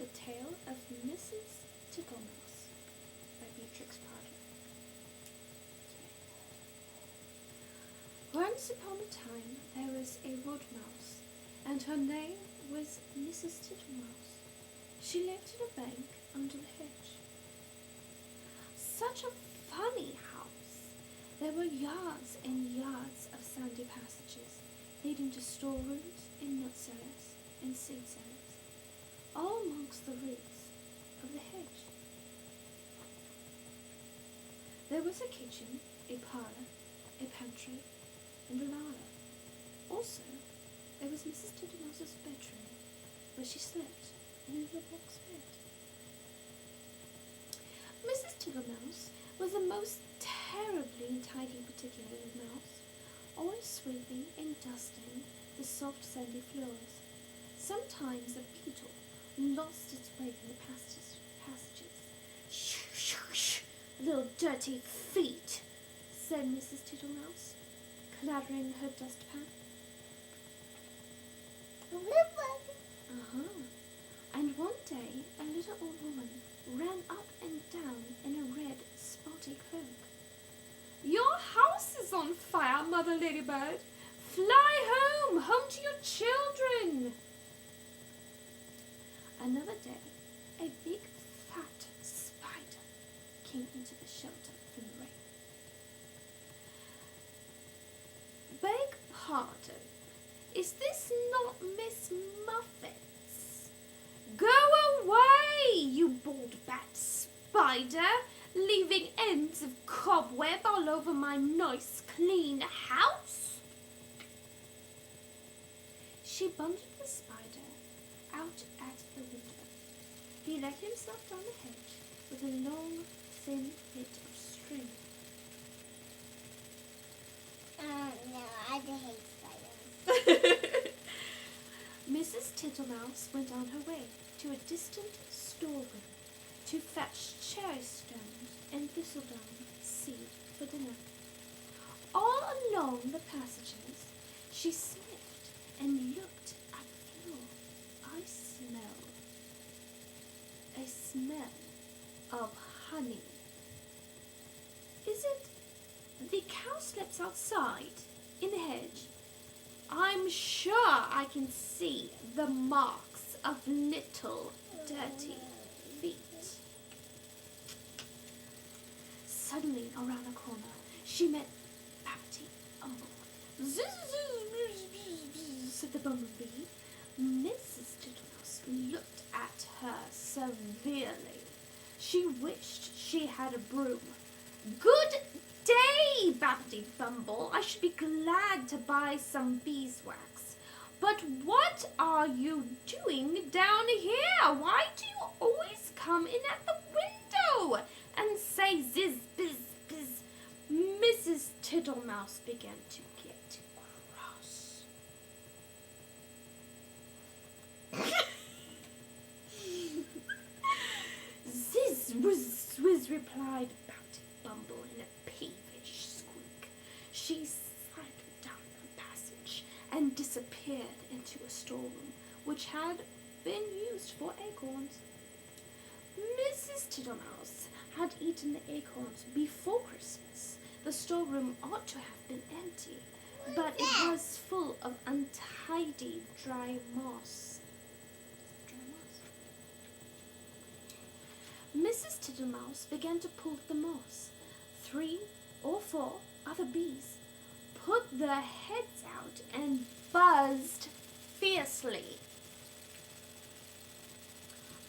The Tale of Mrs. Tittlemouse by Beatrix Potter. Once upon a time there was a wood mouse, and her name was Mrs. Tittlemouse. She lived in a bank under the hedge. Such a funny house! There were yards and yards of sandy passages leading to storerooms and nut cellars and seed cellars, all amongst the roots of the hedge. There was a kitchen, a parlour, a pantry, and a larder. Also, there was Mrs. Tittlemouse's bedroom, where she slept in a little box bed. Mrs. Tittlemouse was a most terribly untidy particular little mouse, always sweeping and dusting the soft sandy floors. Sometimes a beetle lost its way in the passages. "Shh, shh, shh, little dirty feet," said Mrs. Tittlemouse, clattering her dustpan. And one day a little old woman ran up and down in a red spotty cloak. "Your house is on fire, Mother Ladybird. Fly home, home to your children." Another day, a big fat spider came into the shelter from the rain. "Beg pardon, is this not Miss Muffet's? Go away, you bald-backed spider, leaving ends of cobweb all over my nice clean house." She bundled the spider out at the window. He let himself down the hedge with a long, thin bit of string. No, I hate spiders. Mrs. Tittlemouse went on her way to a distant storeroom to fetch cherry stones and thistledown seed for dinner. All along the passages she sniffed and looked at the floor. "I smell a smell of honey. Is it the cowslips outside in the hedge? I'm sure I can see the marks of little dirty feet." Suddenly, around a corner, she met Babbity Bumble. "Zzz, zzz, bzz, bzz," said the bumblebee. Mrs. Tittlemouse looked at her severely. She wished she had a broom. "Good day, Babbity Bumble. I should be glad to buy some beeswax. But what are you doing down here? Why do you always come in at the window and say zizz, bizz, bizz?" Mrs. Tittlemouse began to get cross. "Zizz, whizz, whizz," replied Babbity Bumble in a peevish squeak. She slid down the passage and disappeared into a storeroom which had been used for acorns. Mrs. Tittlemouse had eaten the acorns before Christmas. The storeroom ought to have been empty, but it was full of untidy dry moss. Mrs. Tittlemouse began to pull the moss. 3 or 4 other bees put their heads out and buzzed fiercely.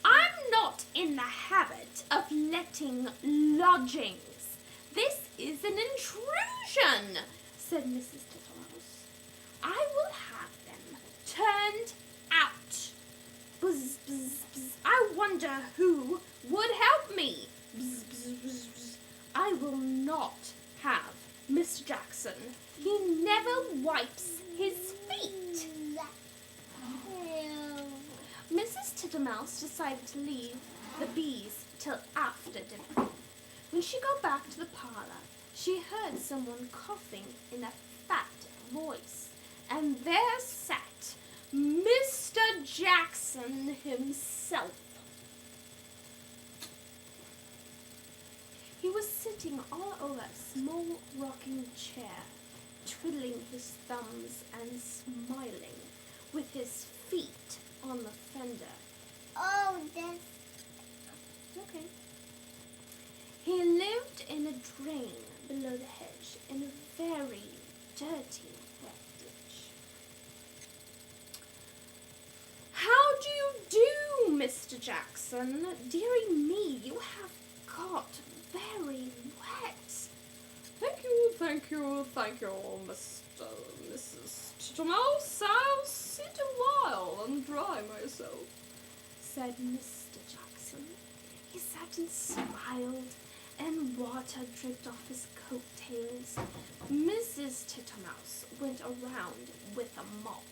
"I'm not in the habit of letting lodgings. This is an intrusion," said Mrs. Tittlemouse. "I will have them turned out. Buzz, buzz, buzz. I wonder who would help me. Buzz, buzz, buzz, buzz. I will not have Mr. Jackson. He never wipes his feet." Mrs. Tittlemouse decided to leave the bees till after dinner. When she got back to the parlour, she heard someone coughing in a fat voice, and there sat Mr. Jackson himself sitting all over a small rocking chair, twiddling his thumbs and smiling, with his feet on the fender. Oh, this. Okay. He lived in a drain below the hedge in a very dirty wet ditch. How do you do, Mr. Jackson? Dearie me, you have got very wet. Thank you, Mrs. Tittlemouse. I'll sit a while and dry myself, said Mr. Jackson. He sat and smiled, and water dripped off his coattails. Mrs. Tittlemouse went around with a mop.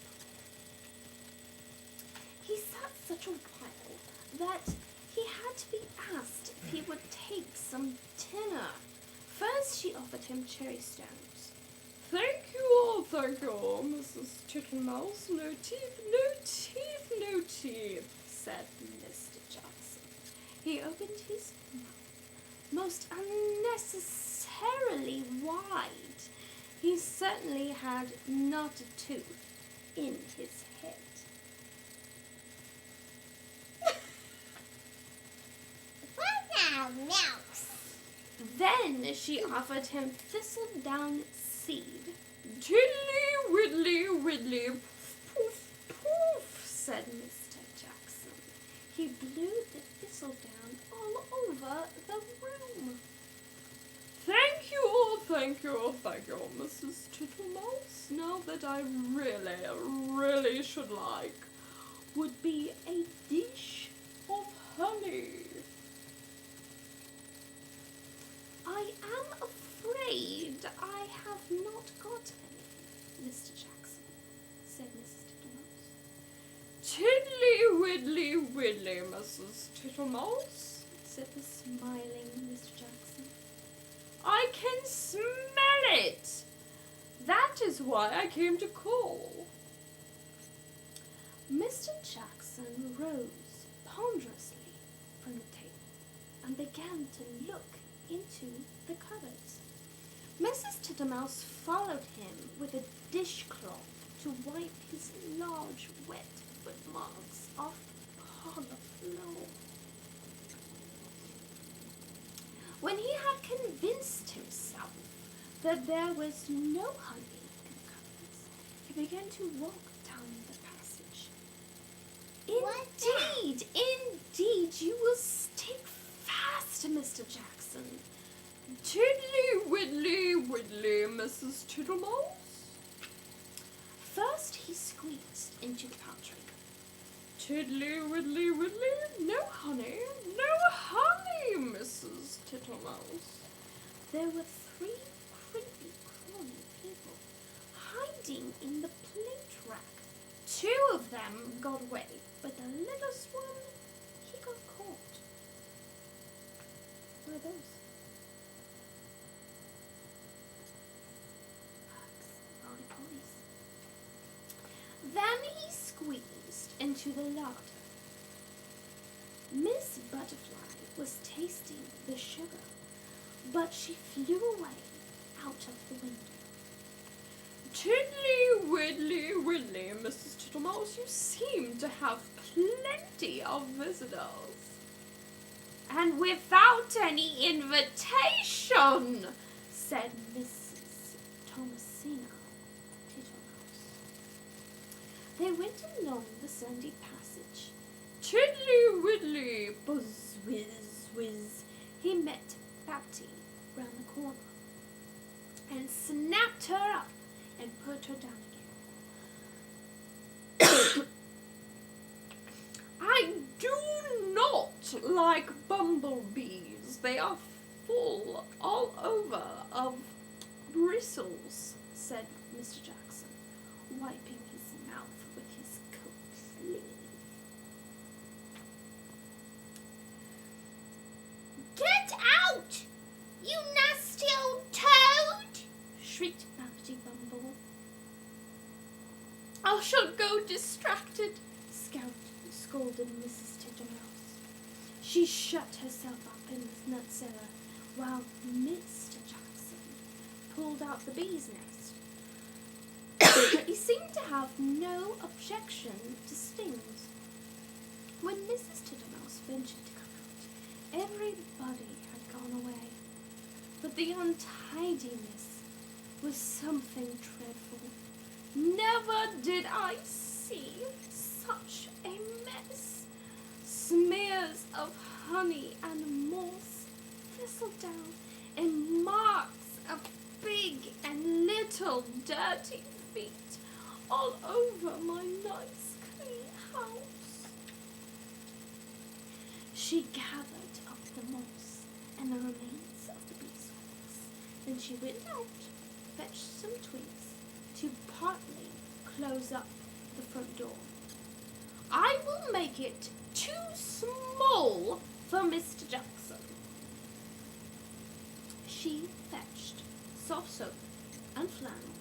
He sat such a while that he had to be asked if he would take some dinner. First she offered him cherry stones. Thank you, Mrs. Tittlemouse. No teeth, said Mr. Jackson. He opened his mouth most unnecessarily wide. He certainly had not a tooth in his head. Mouse. Then she offered him thistledown seed. Tiddly, widdly, widdly, poof, poof, said Mr. Jackson. He blew the thistledown all over the room. Thank you, Mrs. Tittlemouse. Now that I really should like would be a dish of honey. I am afraid I have not got any, Mr. Jackson, said Mrs. Tittlemouse. Tiddly, widdly, widdly, Mrs. Tittlemouse, said the smiling Mr. Jackson. I can smell it. That is why I came to call. Mr. Jackson rose ponderously from the table and began to look into the cupboards. Mrs. Tittlemouse followed him with a dishcloth to wipe his large wet footmarks off the parlor floor. When he had convinced himself that there was no honey in the cupboards, he began to walk down the passage. Indeed, you will stick fast, Mr. Jackson. Tiddly, widdly, widdly, Mrs. Tittlemouse. First he squeezed into the pantry. Tiddly, widdly, widdly, no honey, Mrs. Tittlemouse. There were 3 creepy, crawly people hiding in the plate rack. 2 of them got away, but the littlest one, he got caught. What are those? Roly-polies. Then he squeezed into the larder. Miss Butterfly was tasting the sugar, but she flew away out of the window. Tiddly, widdly, widdly, Mrs. Tittlemouse, you seem to have plenty of visitors. And without any invitation, said Mrs. Thomasina Tittlemouse. They went along the sandy passage. Tiddly, widdly, buzz, whiz, whiz. He met Babty round the corner and snapped her up and put her down again. I do not like bumblebees. They are full all over of bristles, said Mr. Jackson, wiping his mouth with his coat sleeve. Get out, you nasty old toad! Shrieked Babty Bumble. I shall go distracted, scolded Mrs. Tittlemouse. She shut herself up in the nut cellar while Mr. Jackson pulled out the bee's nest. He seemed to have no objection to stings. When Mrs. Tittlemouse ventured to come out, everybody had gone away. But the untidiness was something dreadful. Never did I see such a mess. Smears of honey and moss, thistledown, and marks of big and little dirty feet all over my nice clean house. She gathered up the moss and the remains of the beeswax. Then she went out, fetched some twigs to partly close up the front door. I will make it too small for Mr. Jackson. She fetched soft soap and flannel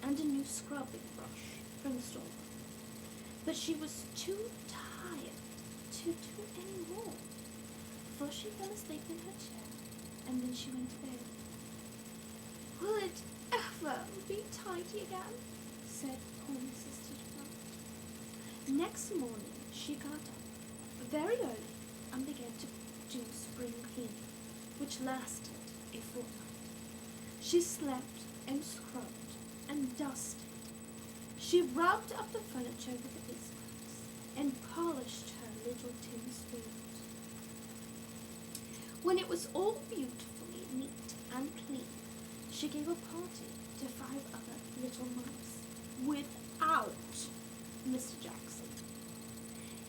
and a new scrubbing brush from the store. But she was too tired to do any more. Before she fell asleep in her chair, and then she went to bed. Will it ever be tidy again? Said poor Mrs. Tittlemouse. Next morning she got up very early and began to do spring cleaning, which lasted a fortnight. She slept and scrubbed and dusted. She rubbed up the furniture with the beeswax and polished her little tin spoons. When it was all beautifully neat and clean, she gave a party to 5 other little mice without Mr. Jackson.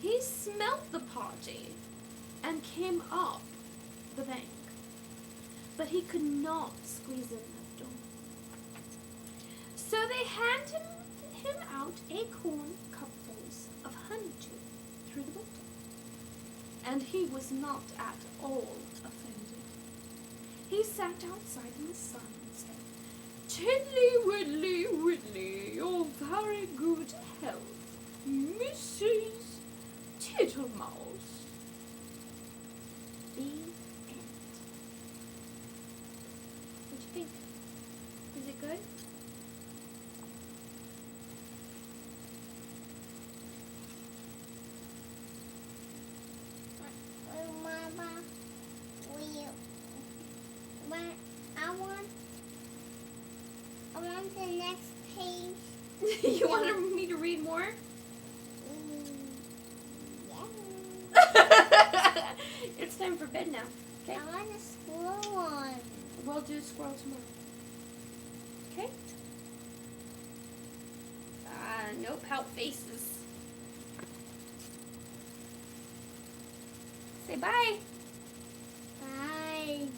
He smelt the party and came up the bank, but he could not squeeze in that door. So they handed him out acorn cupfuls of honey through the window, and he was not at all offended. He sat outside in the sun and said, "Tiddly widdly widdly, your very good health, Mrs. Tittlemouse." The end. What do you think? Is it good? Mama, I want the next page. You wanted me to read more? Yeah. It's time for bed now. Okay? I want a squirrel one. We'll do squirrel tomorrow. Okay? No pout faces. Say bye. Bye.